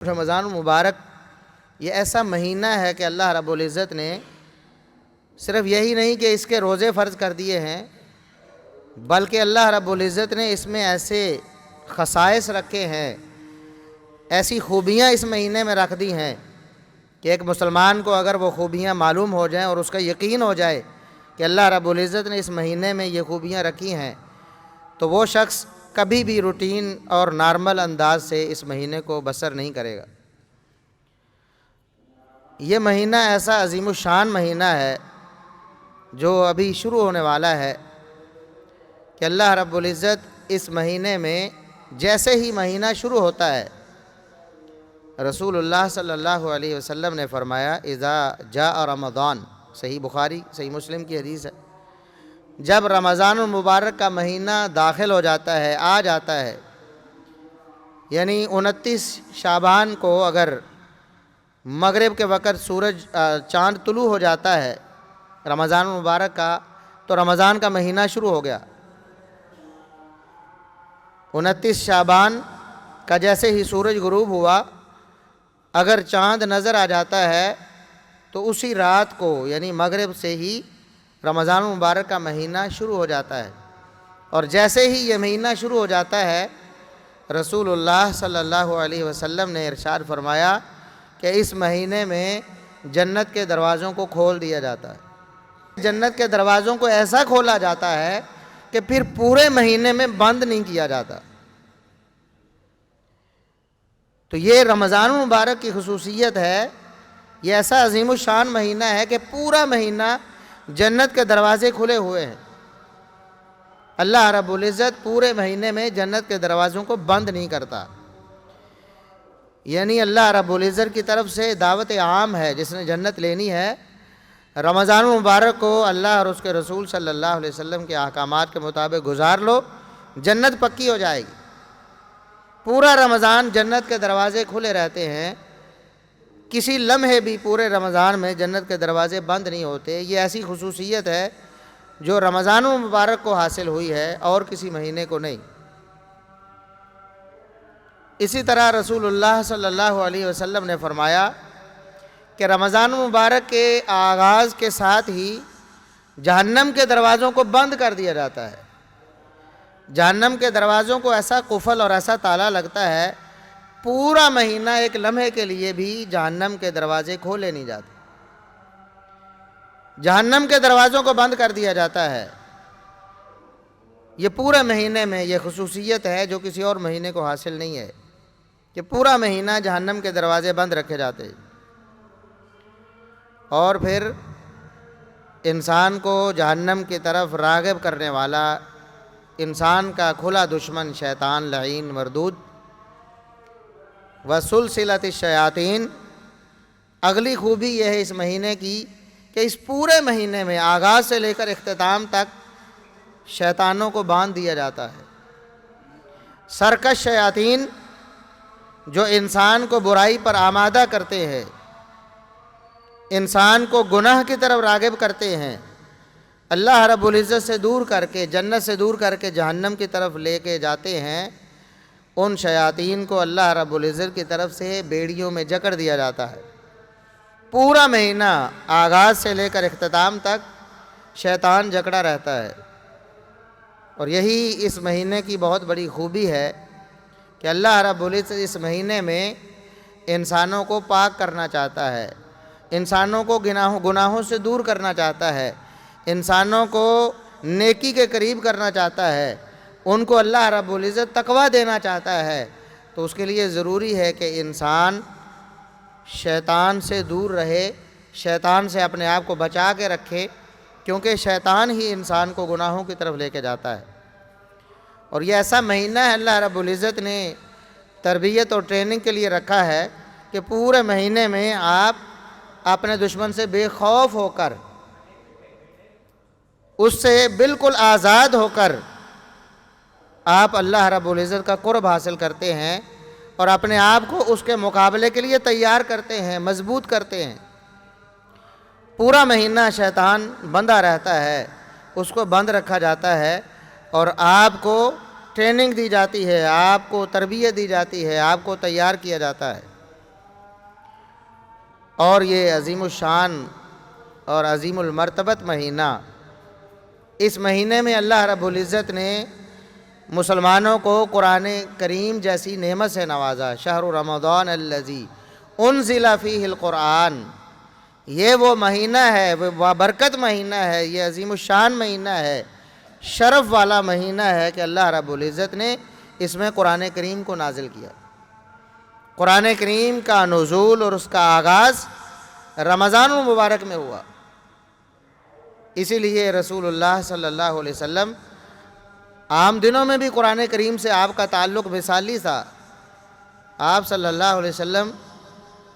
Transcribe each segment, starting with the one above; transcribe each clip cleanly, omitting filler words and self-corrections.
رمضان المبارک یہ ایسا مہینہ ہے کہ اللہ رب العزت نے صرف یہی نہیں کہ اس کے روزے فرض کر دیے ہیں، بلکہ اللہ رب العزت نے اس میں ایسے خصائص رکھے ہیں، ایسی خوبیاں اس مہینے میں رکھ دی ہیں کہ ایک مسلمان کو اگر وہ خوبیاں معلوم ہو جائیں اور اس کا یقین ہو جائے کہ اللہ رب العزت نے اس مہینے میں یہ خوبیاں رکھی ہیں، تو وہ شخص کبھی بھی روٹین اور نارمل انداز سے اس مہینے کو بسر نہیں کرے گا۔ یہ مہینہ ایسا عظیم الشان مہینہ ہے جو ابھی شروع ہونے والا ہے کہ اللہ رب العزت اس مہینے میں جیسے ہی مہینہ شروع ہوتا ہے، رسول اللہ صلی اللہ علیہ وسلم نے فرمایا اذا جاء رمضان، صحیح بخاری صحیح مسلم کی حدیث ہے، جب رمضان المبارک کا مہینہ داخل ہو جاتا ہے، آ جاتا ہے، یعنی 29 شعبان کو اگر مغرب کے وقت چاند طلوع ہو جاتا ہے رمضان المبارک کا، تو رمضان کا مہینہ شروع ہو گیا۔ 29 شعبان کا جیسے ہی سورج غروب ہوا، اگر چاند نظر آ جاتا ہے تو اسی رات کو یعنی مغرب سے ہی رمضان المبارک کا مہینہ شروع ہو جاتا ہے۔ اور جیسے ہی یہ مہینہ شروع ہو جاتا ہے، رسول اللہ صلی اللہ علیہ وسلم نے ارشاد فرمایا کہ اس مہینے میں جنت کے دروازوں کو کھول دیا جاتا ہے۔ جنت کے دروازوں کو ایسا کھولا جاتا ہے کہ پھر پورے مہینے میں بند نہیں کیا جاتا۔ تو یہ رمضان المبارک کی خصوصیت ہے، یہ ایسا عظیم الشان مہینہ ہے کہ پورا مہینہ جنت کے دروازے کھلے ہوئے ہیں۔ اللہ رب العزت پورے مہینے میں جنت کے دروازوں کو بند نہیں کرتا، یعنی اللہ رب العزت کی طرف سے دعوت عام ہے، جس نے جنت لینی ہے رمضان المبارک کو اللہ اور اس کے رسول صلی اللہ علیہ وسلم کے احکامات کے مطابق گزار لو، جنت پکی ہو جائے گی۔ پورا رمضان جنت کے دروازے کھلے رہتے ہیں، کسی لمحے بھی پورے رمضان میں جنت کے دروازے بند نہیں ہوتے۔ یہ ایسی خصوصیت ہے جو رمضان المبارک کو حاصل ہوئی ہے اور کسی مہینے کو نہیں۔ اسی طرح رسول اللہ صلی اللہ علیہ وسلم نے فرمایا کہ رمضان المبارک کے آغاز کے ساتھ ہی جہنم کے دروازوں کو بند کر دیا جاتا ہے۔ جہنم کے دروازوں کو ایسا قفل اور ایسا تالا لگتا ہے، پورا مہینہ ایک لمحے کے لیے بھی جہنم کے دروازے کھولے نہیں جاتے، جہنم کے دروازوں کو بند کر دیا جاتا ہے۔ یہ پورے مہینے میں یہ خصوصیت ہے جو کسی اور مہینے کو حاصل نہیں ہے کہ پورا مہینہ جہنم کے دروازے بند رکھے جاتے ہیں۔ اور پھر انسان کو جہنم کی طرف راغب کرنے والا، انسان کا کھلا دشمن شیطان لعین مردود وسلسلۃ الشیاطین، اگلی خوبی یہ ہے اس مہینے کی کہ اس پورے مہینے میں آغاز سے لے کر اختتام تک شیطانوں کو باندھ دیا جاتا ہے۔ سرکش شیاطین جو انسان کو برائی پر آمادہ کرتے ہیں، انسان کو گناہ کی طرف راغب کرتے ہیں، اللہ رب العزت سے دور کر کے، جنت سے دور کر کے جہنم کی طرف لے کے جاتے ہیں، ان شیاطین کو اللہ رب العزت کی طرف سے بیڑیوں میں جکڑ دیا جاتا ہے۔ پورا مہینہ آغاز سے لے کر اختتام تک شیطان جکڑا رہتا ہے۔ اور یہی اس مہینے کی بہت بڑی خوبی ہے کہ اللہ رب العزت اس مہینے میں انسانوں کو پاک کرنا چاہتا ہے، انسانوں کو گناہوں سے دور کرنا چاہتا ہے، انسانوں کو نیکی کے قریب کرنا چاہتا ہے، ان کو اللہ رب العزت تقویٰ دینا چاہتا ہے۔ تو اس کے لیے ضروری ہے کہ انسان شیطان سے دور رہے، شیطان سے اپنے آپ کو بچا کے رکھے، کیونکہ شیطان ہی انسان کو گناہوں کی طرف لے کے جاتا ہے۔ اور یہ ایسا مہینہ ہے اللہ رب العزت نے تربیت اور ٹریننگ کے لیے رکھا ہے کہ پورے مہینے میں آپ اپنے دشمن سے بے خوف ہو کر، اس سے بالکل آزاد ہو کر آپ اللہ رب العزت کا قرب حاصل کرتے ہیں اور اپنے آپ کو اس کے مقابلے کے لیے تیار کرتے ہیں، مضبوط کرتے ہیں۔ پورا مہینہ شیطان بندہ رہتا ہے، اس کو بند رکھا جاتا ہے اور آپ کو ٹریننگ دی جاتی ہے، آپ کو تربیت دی جاتی ہے، آپ کو تیار کیا جاتا ہے۔ اور یہ عظیم الشان اور عظیم المرتبت مہینہ، اس مہینے میں اللہ رب العزت نے مسلمانوں کو قرآن کریم جیسی نعمت سے نوازا۔ شہر رمضان الذی انزل فیہ القرآن، یہ وہ مہینہ ہے، وہ برکت مہینہ ہے، یہ عظیم الشان مہینہ ہے، شرف والا مہینہ ہے کہ اللہ رب العزت نے اس میں قرآن کریم کو نازل کیا۔ قرآن کریم کا نزول اور اس کا آغاز رمضان المبارک میں ہوا۔ اسی لیے رسول اللہ صلی اللہ علیہ وسلم عام دنوں میں بھی قرآن کریم سے آپ کا تعلق مثالی تھا۔ آپ صلی اللہ علیہ وسلم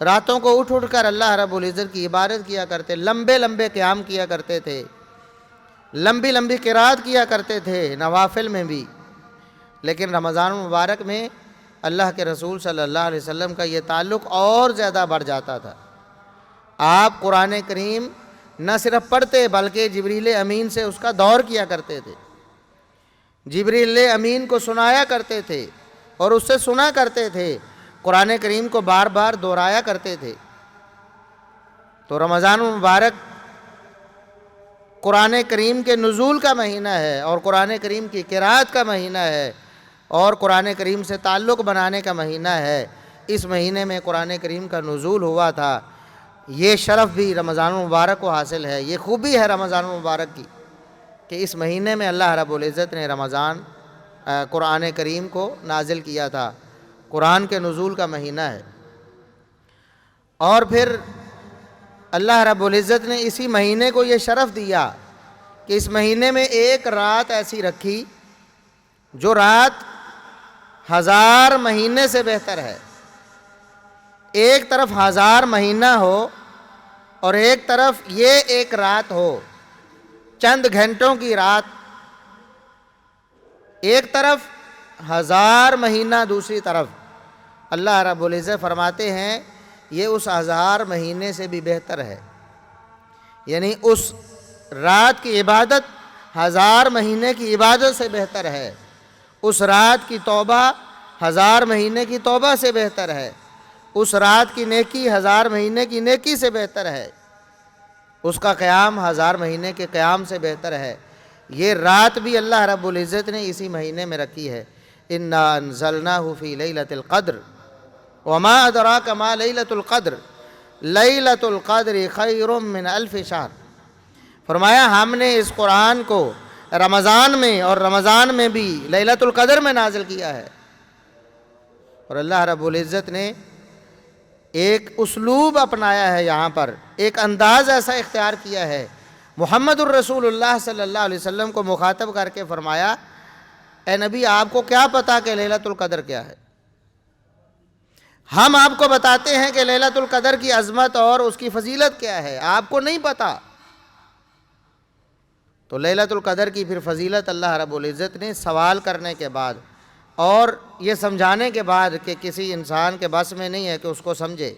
راتوں کو اٹھ کر اللہ رب العزت کی عبادت کیا کرتے، لمبے لمبے قیام کیا کرتے تھے، لمبی لمبی قرات کیا کرتے تھے نوافل میں بھی۔ لیکن رمضان المبارک میں اللہ کے رسول صلی اللہ علیہ وسلم کا یہ تعلق اور زیادہ بڑھ جاتا تھا۔ آپ قرآن کریم نہ صرف پڑھتے بلکہ جبریل امین سے اس کا دور کیا کرتے تھے، جبریل امین کو سنایا کرتے تھے اور اس سے سنا کرتے تھے، قرآن کریم کو بار بار دہرایا کرتے تھے۔ تو رمضان المبارک قرآن کریم کے نزول کا مہینہ ہے اور قرآن کریم کی قرات کا مہینہ ہے اور قرآن کریم سے تعلق بنانے کا مہینہ ہے۔ اس مہینے میں قرآن کریم کا نزول ہوا تھا، یہ شرف بھی رمضان المبارک کو حاصل ہے، یہ خوبی ہے رمضان المبارک کی کہ اس مہینے میں اللہ رب العزت نے قرآن کریم کو نازل کیا تھا، قرآن کے نزول کا مہینہ ہے۔ اور پھر اللہ رب العزت نے اسی مہینے کو یہ شرف دیا کہ اس مہینے میں ایک رات ایسی رکھی جو رات 1000 مہینے سے بہتر ہے۔ ایک طرف 1000 مہینہ ہو اور ایک طرف یہ ایک رات ہو، چند گھنٹوں کی رات، ایک طرف 1000 مہینہ دوسری طرف۔ اللہ رب العزت فرماتے ہیں یہ اس 1000 مہینے سے بھی بہتر ہے، یعنی اس رات کی عبادت 1000 مہینے کی عبادت سے بہتر ہے، اس رات کی توبہ 1000 مہینے کی توبہ سے بہتر ہے، اس رات کی نیکی 1000 مہینے کی نیکی سے بہتر ہے، اس کا قیام 1000 مہینے کے قیام سے بہتر ہے۔ یہ رات بھی اللہ رب العزت نے اسی مہینے میں رکھی ہے۔ اِنَّا أَنزَلْنَاهُ فِي لَيْلَةِ الْقَدْرِ وَمَا أَدْرَاكَ مَا لَيْلَةُ الْقَدْرِ لَيْلَةُ الْقَدْرِ خَيْرٌ مِّنْ أَلْفِ شَهْرٍ۔ فرمایا ہم نے اس قرآن کو رمضان میں اور رمضان میں بھی لیلۃ القدر میں نازل کیا ہے۔ اور اللہ رب العزت نے ایک اسلوب اپنایا ہے، یہاں پر ایک انداز ایسا اختیار کیا ہے، محمد الرسول اللہ صلی اللہ علیہ وسلم کو مخاطب کر کے فرمایا اے نبی آپ کو کیا پتا کہ لیلۃ القدر کیا ہے؟ ہم آپ کو بتاتے ہیں کہ لیلۃ القدر کی عظمت اور اس کی فضیلت کیا ہے، آپ کو نہیں پتا۔ تو لیلۃ القدر کی پھر فضیلت اللہ رب العزت نے سوال کرنے کے بعد اور یہ سمجھانے کے بعد کہ کسی انسان کے بس میں نہیں ہے کہ اس کو سمجھے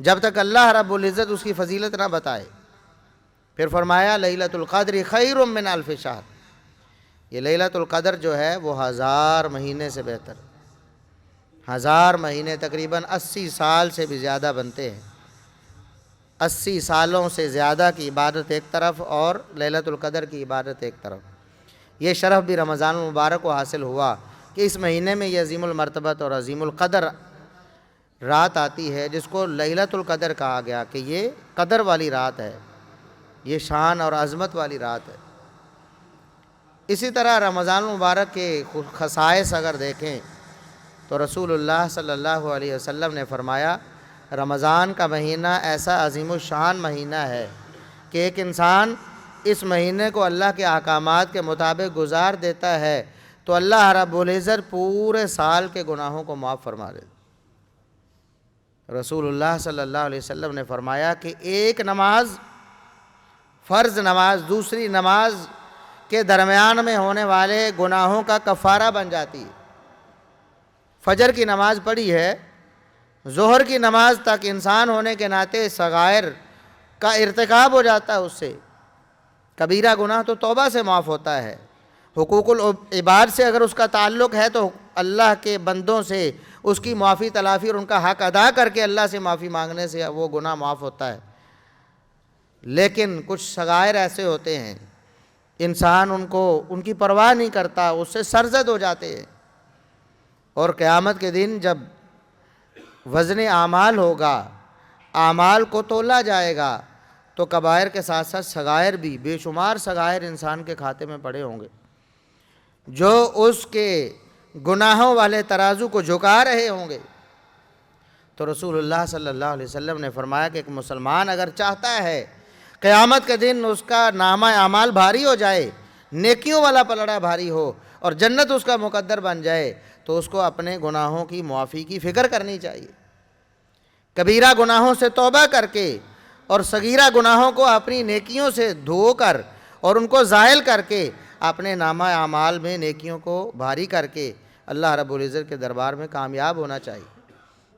جب تک اللہ رب العزت اس کی فضیلت نہ بتائے، پھر فرمایا لیلۃ القدر خیر من الف شہر۔ یہ لیلۃ القدر جو ہے وہ 1000 مہینے سے بہتر، 1000 مہینے تقریباً 80 سال سے بھی زیادہ بنتے ہیں، 80 سالوں سے زیادہ کی عبادت ایک طرف اور لیلۃ القدر کی عبادت ایک طرف۔ یہ شرف بھی رمضان المبارک کو حاصل ہوا کہ اس مہینے میں یہ عظیم المرتبت اور عظیم القدر رات آتی ہے جس کو لیلۃ القدر کہا گیا کہ یہ قدر والی رات ہے، یہ شان اور عظمت والی رات ہے۔ اسی طرح رمضان المبارک کے خصائص اگر دیکھیں تو رسول اللہ صلی اللہ علیہ وسلم نے فرمایا رمضان کا مہینہ ایسا عظیم الشان مہینہ ہے کہ ایک انسان اس مہینے کو اللہ کے احکامات کے مطابق گزار دیتا ہے تو اللہ رب العزت پورے سال کے گناہوں کو معاف فرما دیتا۔ رسول اللہ صلی اللہ علیہ وسلم نے فرمایا کہ ایک نماز، فرض نماز، دوسری نماز کے درمیان میں ہونے والے گناہوں کا کفارہ بن جاتی ہے۔ فجر کی نماز پڑھی ہے، ظہر کی نماز تک انسان ہونے کے ناطے صغائر کا ارتکاب ہو جاتا ہے، اس سے کبیرہ گناہ تو توبہ سے معاف ہوتا ہے، حقوق العباد سے اگر اس کا تعلق ہے تو اللہ کے بندوں سے اس کی معافی تلافی اور ان کا حق ادا کر کے اللہ سے معافی مانگنے سے وہ گناہ معاف ہوتا ہے۔ لیکن کچھ صغائر ایسے ہوتے ہیں انسان ان کی پرواہ نہیں کرتا، اس سے سرزد ہو جاتے ہیں، اور قیامت کے دن جب وزن اعمال ہوگا، اعمال کو تولا جائے گا، تو کبائر کے ساتھ ساتھ صغائر بھی، بے شمار صغائر انسان کے کھاتے میں پڑے ہوں گے جو اس کے گناہوں والے ترازو کو جھکا رہے ہوں گے۔ تو رسول اللہ صلی اللہ علیہ وسلم نے فرمایا کہ ایک مسلمان اگر چاہتا ہے قیامت کے دن اس کا نامہ اعمال بھاری ہو جائے، نیکیوں والا پلڑا بھاری ہو اور جنت اس کا مقدر بن جائے، تو اس کو اپنے گناہوں کی معافی کی فکر کرنی چاہیے۔ کبیرہ گناہوں سے توبہ کر کے اور صغیرہ گناہوں کو اپنی نیکیوں سے دھو کر اور ان کو زائل کر کے اپنے نامہ اعمال میں نیکیوں کو بھاری کر کے اللہ رب العزت کے دربار میں کامیاب ہونا چاہیے۔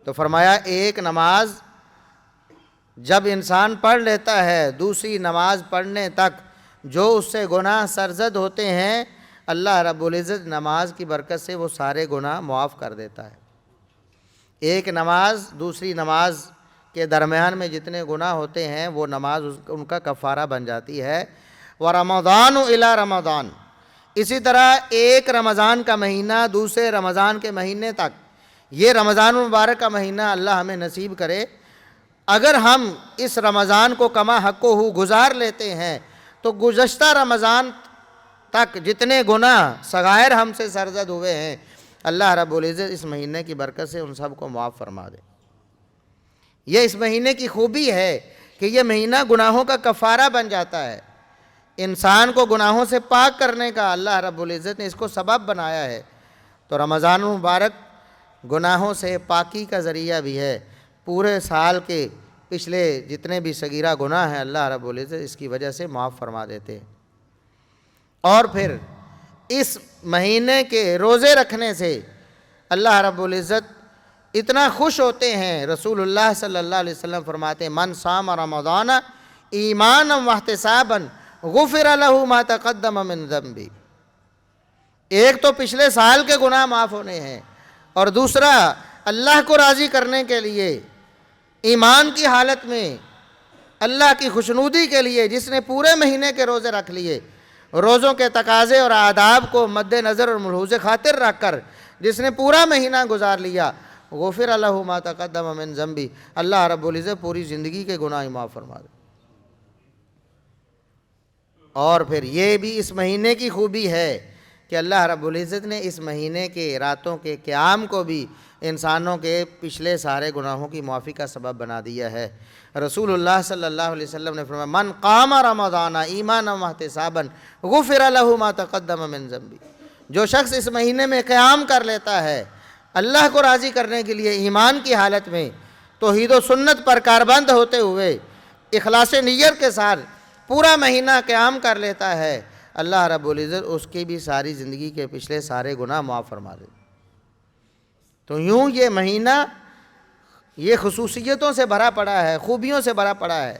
تو فرمایا ایک نماز جب انسان پڑھ لیتا ہے، دوسری نماز پڑھنے تک جو اس سے گناہ سرزد ہوتے ہیں، اللہ رب العزت نماز کی برکت سے وہ سارے گناہ معاف کر دیتا ہے۔ ایک نماز دوسری نماز کے درمیان میں جتنے گناہ ہوتے ہیں وہ نماز ان کا کفارہ بن جاتی ہے۔ وَرَمَضَانُ إِلَىٰ رَمَضَانَ، اسی طرح ایک رمضان کا مہینہ دوسرے رمضان کے مہینے تک، یہ رمضان المبارک کا مہینہ اللہ ہمیں نصیب کرے، اگر ہم اس رمضان کو کما حق ہو گزار لیتے ہیں تو گزشتہ رمضان تک جتنے گناہ صغائر ہم سے سرزد ہوئے ہیں، اللہ رب العزت اس مہینے کی برکت سے ان سب کو معاف فرما دے۔ یہ اس مہینے کی خوبی ہے کہ یہ مہینہ گناہوں کا کفارہ بن جاتا ہے، انسان کو گناہوں سے پاک کرنے کا اللہ رب العزت نے اس کو سبب بنایا ہے۔ تو رمضان المبارک گناہوں سے پاکی کا ذریعہ بھی ہے، پورے سال کے پچھلے جتنے بھی صغیرہ گناہ ہیں اللہ رب العزت اس کی وجہ سے معاف فرما دیتے ہیں۔ اور پھر اس مہینے کے روزے رکھنے سے اللہ رب العزت اتنا خوش ہوتے ہیں، رسول اللہ صلی اللہ علیہ وسلم فرماتے ہیں من صام رمضان ایمانا واحتسابا غفر له ما تقدم من ذنبه۔ ایک تو پچھلے سال کے گناہ معاف ہونے ہیں، اور دوسرا اللہ کو راضی کرنے کے لیے ایمان کی حالت میں اللہ کی خوشنودی کے لیے جس نے پورے مہینے کے روزے رکھ لیے، روزوں کے تقاضے اور آداب کو مد نظر اور ملحوظ خاطر رکھ کر جس نے پورا مہینہ گزار لیا، غفر له ما تقدم من ذنبی، اللہ رب العزت پوری زندگی کے گناہ معاف فرما دے۔ اور پھر یہ بھی اس مہینے کی خوبی ہے کہ اللہ رب العزت نے اس مہینے کے راتوں کے قیام کو بھی انسانوں کے پچھلے سارے گناہوں کی معافی کا سبب بنا دیا ہے۔ رسول اللہ صلی اللہ علیہ وسلم نے فرمایا من قام رمضان ایمانا واحتسابا غفر له ما تقدم من ذنبی، جو شخص اس مہینے میں قیام کر لیتا ہے اللہ کو راضی کرنے کے لیے ایمان کی حالت میں، توحید و سنت پر کاربند ہوتے ہوئے اخلاص نیت کے ساتھ پورا مہینہ قیام کر لیتا ہے، اللہ رب العزت اس کی بھی ساری زندگی کے پچھلے سارے گناہ معاف فرما دے۔ تو یوں یہ مہینہ یہ خصوصیتوں سے بھرا پڑا ہے، خوبیوں سے بھرا پڑا ہے۔